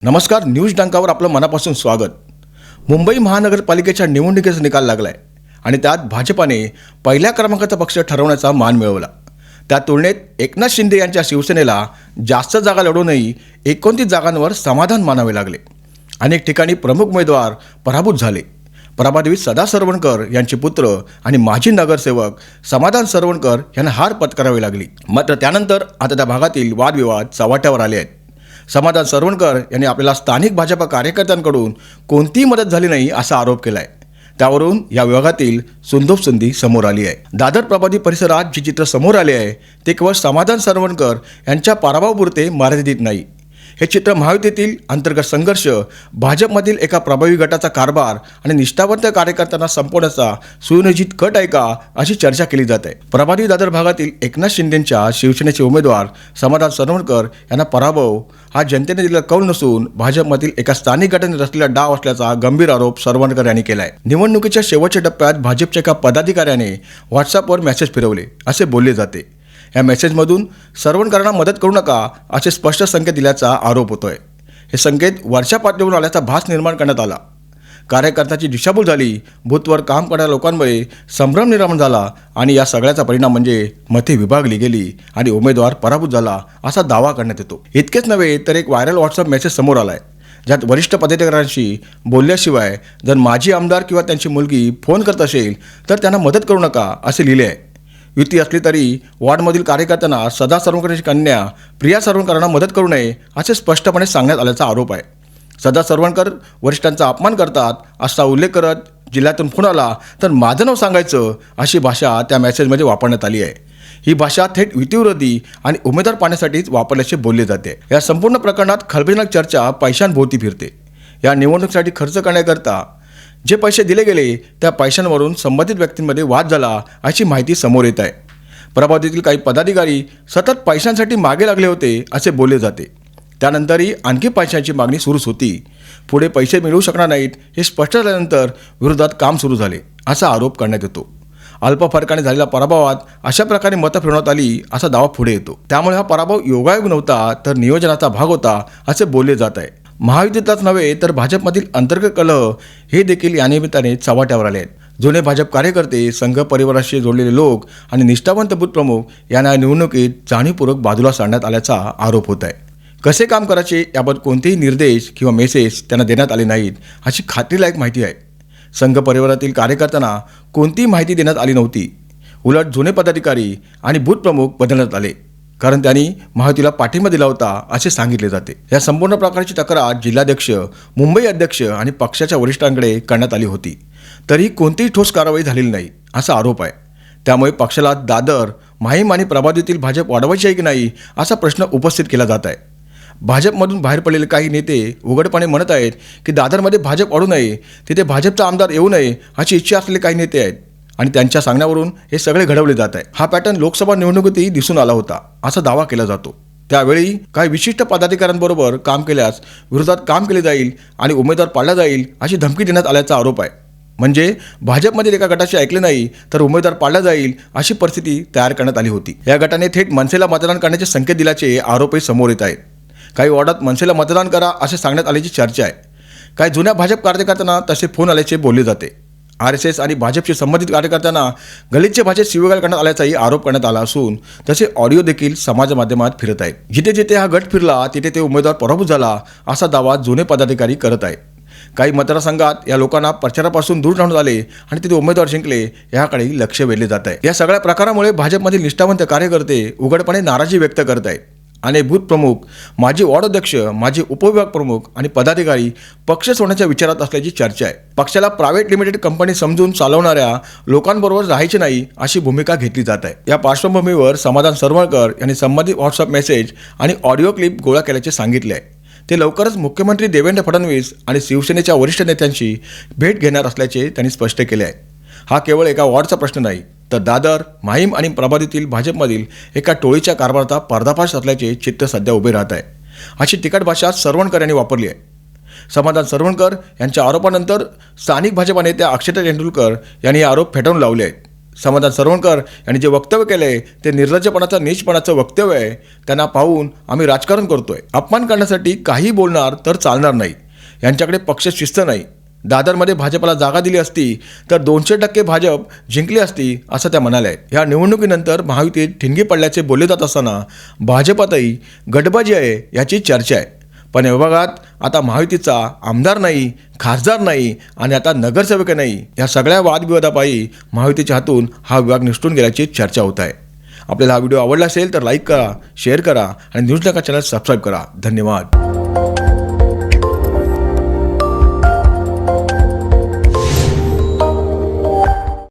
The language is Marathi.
नमस्कार. न्यूज डंकावर आपलं मनापासून स्वागत. मुंबई महानगरपालिकेच्या निवडणुकीचा निकाल लागलाय आणि त्यात भाजपाने पहिल्या क्रमांकाचा पक्ष ठरवण्याचा मान मिळवला. त्या तुलनेत एकनाथ शिंदे यांच्या शिवसेनेला जास्त जागा लढवूनही 29 जागांवर समाधान मानावे लागले. अनेक ठिकाणी प्रमुख उमेदवार पराभूत झाले. प्रभादेवी सदा सरवणकर यांचे पुत्र आणि माजी नगरसेवक समाधान सरवणकर यांना हार पत्करावी लागली. मात्र त्यानंतर आता त्या भागातील वादविवाद चव्हाट्यावर आले आहेत. समाधान सरवणकर यांनी आपल्याला स्थानिक भाजपा कार्यकर्त्यांकडून कोणतीही मदत झाली नाही असा आरोप केला आहे. त्यावरून या विभागातील सुंदोबसुंदी समोर आली आहे. दादर प्रभादेवी परिसरात जे चित्र समोर आले आहे ते केवळ समाधान सरवणकर यांच्या पराभवापुरते मर्यादित नाही. हे चित्र महायुतीतील अंतर्गत संघर्ष, भाजपमधील एका प्रभावी गटाचा कारभार आणि निष्ठावंत कार्यकर्त्यांना संपवण्याचा सुनियोजित कट आहे का, अशी चर्चा केली जात आहे. प्रभादेवी दादर भागातील एकनाथ शिंदेंच्या शिवसेनेचे उमेदवार समाधान सरवणकर यांना पराभव हा जनतेने दिलेला कौल नसून भाजपमधील एका स्थानिक गटाने रचलेला डाव असल्याचा गंभीर आरोप सरवणकर यांनी केला आहे. निवडणुकीच्या शेवटच्या टप्प्यात भाजपच्या एका पदाधिकाऱ्याने व्हॉट्सअपवर मेसेज फिरवले असे बोलले जाते. या मेसेजमधून सरवणकरांना मदत करू नका असे स्पष्ट संकेत दिल्याचा आरोप होतोय. हे संकेत वरच्या पातळीवरून आल्याचा भास निर्माण करण्यात आला. कार्यकर्त्याची दिशाभूल झाली, बूथवर काम करणाऱ्या लोकांमुळे संभ्रम निर्माण झाला आणि या सगळ्याचा परिणाम म्हणजे मते विभागली गेली आणि उमेदवार पराभूत झाला असा दावा करण्यात येतो. इतकेच नव्हे तर एक व्हायरल व्हॉट्सअप मेसेज समोर आलाय ज्यात वरिष्ठ पदाधिकाऱ्यांशी बोलल्याशिवाय जर माजी आमदार किंवा त्यांची मुलगी फोन करत असेल तर त्यांना मदत करू नका असे लिहिले आहे. युती असली तरी वॉर्डमधील कार्यकर्त्यांना सदा सरवणकरांची कन्या प्रिया सरवणकरांना मदत करू नये असे स्पष्टपणे सांगण्यात आल्याचा आरोप आहे. सदा सरवणकर वरिष्ठांचा अपमान करतात असा उल्लेख करत जिल्ह्यातून फोन आला तर माझं नाव सांगायचं अशी भाषा त्या मेसेजमध्ये वापरण्यात आली आहे. ही भाषा थेट युतीविरोधी आणि उमेदवार पाहण्यासाठीच वापरल्याचे बोलले जाते. या संपूर्ण प्रकरणात खळबळजनक चर्चा पैशांभोवती फिरते. या निवडणुकीसाठी खर्च करण्याकरता जे पैसे दिले गेले त्या पैशांवरून संबंधित व्यक्तींमध्ये वाद झाला अशी माहिती समोर येत आहे. प्रभादेवीतील काही पदाधिकारी सतत पैशांसाठी मागे लागले होते असे बोलले जाते. त्यानंतरही आणखी पैशांची मागणी सुरूच होती. पुढे पैसे मिळू शकणार नाहीत हे स्पष्ट झाल्यानंतर विरोधात काम सुरू झाले असा आरोप करण्यात येतो. अल्प फरकाने झालेल्या पराभवात अशा प्रकारे मतं फिरवण्यात आली असा दावा पुढे येतो. त्यामुळे हा पराभव योगायोग नव्हता तर नियोजनाचा भाग होता असे बोलले जात आहे. महायुतीतच नव्हे तर भाजपमधील अंतर्गत कलह हे देखील या निमित्ताने चव्हाट्यावर आले आहेत. जुने भाजप कार्यकर्ते, संघ परिवाराशी जोडलेले लोक आणि निष्ठावंत बूथ प्रमुख यांना निवडणुकीत जाणीवपूर्वक बाजूला सारण्यात आल्याचा आरोप होत आहे. कसे काम करायचे याबाबत कोणतेही निर्देश किंवा मेसेज त्यांना देण्यात आले नाहीत अशी खात्रीलायक माहिती आहे. संघ परिवारातील कार्यकर्त्यांना कोणतीही माहिती देण्यात आली नव्हती. उलट जुने पदाधिकारी आणि बूथ प्रमुख बदलण्यात आले कारण त्यांनी महायुतीला पाठिंबा दिला होता असे सांगितले जाते. या संपूर्ण प्रकारची तक्रार जिल्हाध्यक्ष, मुंबई अध्यक्ष आणि पक्षाच्या वरिष्ठांकडे करण्यात आली होती तरी कोणतीही ठोस कारवाई झालेली नाही असा आरोप आहे. त्यामुळे पक्षाला दादर, माहीम आणि प्रभादेवीतील भाजप वाढवायची आहे की नाही असा प्रश्न उपस्थित केला जात आहे. भाजपमधून बाहेर पडलेले काही नेते उघडपणे म्हणत आहेत की दादरमध्ये भाजप वाढू नये, तिथे भाजपचा आमदार येऊ नये अशी इच्छा असलेले काही नेते आहेत आणि त्यांच्या सांगण्यावरून हे सगळे घडवले जात आहे. हा पॅटर्न लोकसभा निवडणुकीतही दिसून आला होता असा दावा केला जातो. त्यावेळी काही विशिष्ट पदाधिकाऱ्यांबरोबर काम केल्यास विरोधात काम केले जाईल आणि उमेदवार पाडला जाईल अशी धमकी देण्यात आल्याचा आरोप आहे. म्हणजे भाजपमधील एका गटाचे ऐकले नाही तर उमेदवार पाडला जाईल अशी परिस्थिती तयार करण्यात आली होती. या गटाने थेट मनसेला मतदान करण्याचे संकेत दिल्याचे आरोपही समोर येत आहेत. काही वॉर्डात मनसेला मतदान करा असे सांगण्यात आल्याची चर्चा आहे. काही जुन्या भाजप कार्यकर्त्यांना तसे फोन आल्याचे बोलले जाते. RSS आणि भाजपशी संबंधित कार्यकर्त्यांना गलिच्छ भाषेत शिवीगाळ करण्यात आल्याचाही आरोप करण्यात आला असून तसे ऑडिओ देखील समाज माध्यमात फिरत आहेत. जिथे जिथे हा गट फिरला तिथे ते उमेदवार पराभूत झाला असा दावा जुने पदाधिकारी करत आहेत. काही मतदारसंघात या लोकांना प्रचारापासून दूर ठेवण्यात आले आणि तिथे उमेदवार जिंकले याकडे लक्ष वेधले जात आहे. या सगळ्या प्रकारामुळे भाजपमधील निष्ठावंत कार्यकर्ते उघडपणे नाराजी व्यक्त करत आहेत आणि बूथ प्रमुख, माजी वॉर्ड अध्यक्ष, माजी उपविभाग प्रमुख आणि पदाधिकारी पक्ष सोडण्याच्या विचारात असल्याची चर्चा आहे. पक्षाला प्रायव्हेट लिमिटेड कंपनी समजून चालवणाऱ्या लोकांबरोबर राहायचे नाही अशी भूमिका घेतली जात आहे. या पार्श्वभूमीवर समाधान सरवणकर यांनी संबंधित व्हॉट्सअप मेसेज आणि ऑडिओ क्लिप गोळा केल्याचे सांगितले आहे. ते लवकरच मुख्यमंत्री देवेंद्र फडणवीस आणि शिवसेनेच्या वरिष्ठ नेत्यांशी भेट घेणार असल्याचे त्यांनी स्पष्ट केले आहे. हा केवळ एका वॉर्डचा प्रश्न नाही तर दादर, माहीम आणि प्रभादेवीतील भाजपमधील एका टोळीच्या कारभाराचा पर्दाफाश असल्याचे चित्र सध्या उभे राहत आहे अशी तिखट भाषा सरवणकर यांनी वापरली आहे. समाधान सरवणकर यांच्या आरोपानंतर स्थानिक भाजपा नेत्या अक्षता तेंडुलकर यांनी आरोप फेटाळून लावले आहेत. समाधान सरवणकर यांनी जे वक्तव्य केले ते निर्लज्जपणाचं नीचपणाचं वक्तव्य आहे. त्यांना पाहून आम्ही राजकारण करतोय. अपमान करण्यासाठी काही बोलणार तर चालणार नाही. यांच्याकडे पक्ष शिस्त नाही. दादरमध्ये भाजपला जागा दिली असती तर 200% भाजप जिंकली असती असं त्या म्हणाल्या. ह्या निवडणुकीनंतर महायुतीत ठिणगी पडल्याचे बोलले जात असताना भाजपातही गटबाजी आहे याची चर्चा आहे. पण या विभागात आता महायुतीचा आमदार नाही, खासदार नाही आणि आता नगरसेवक नाही. या सगळ्या वादविवादापायी महायुतीच्या हातून हा विभाग निसटून गेल्याची चर्चा होत आहे. आपल्याला हा व्हिडिओ आवडला असेल तर लाईक करा, शेअर करा आणि न्यूज नका चॅनल सबस्क्राईब करा. धन्यवाद.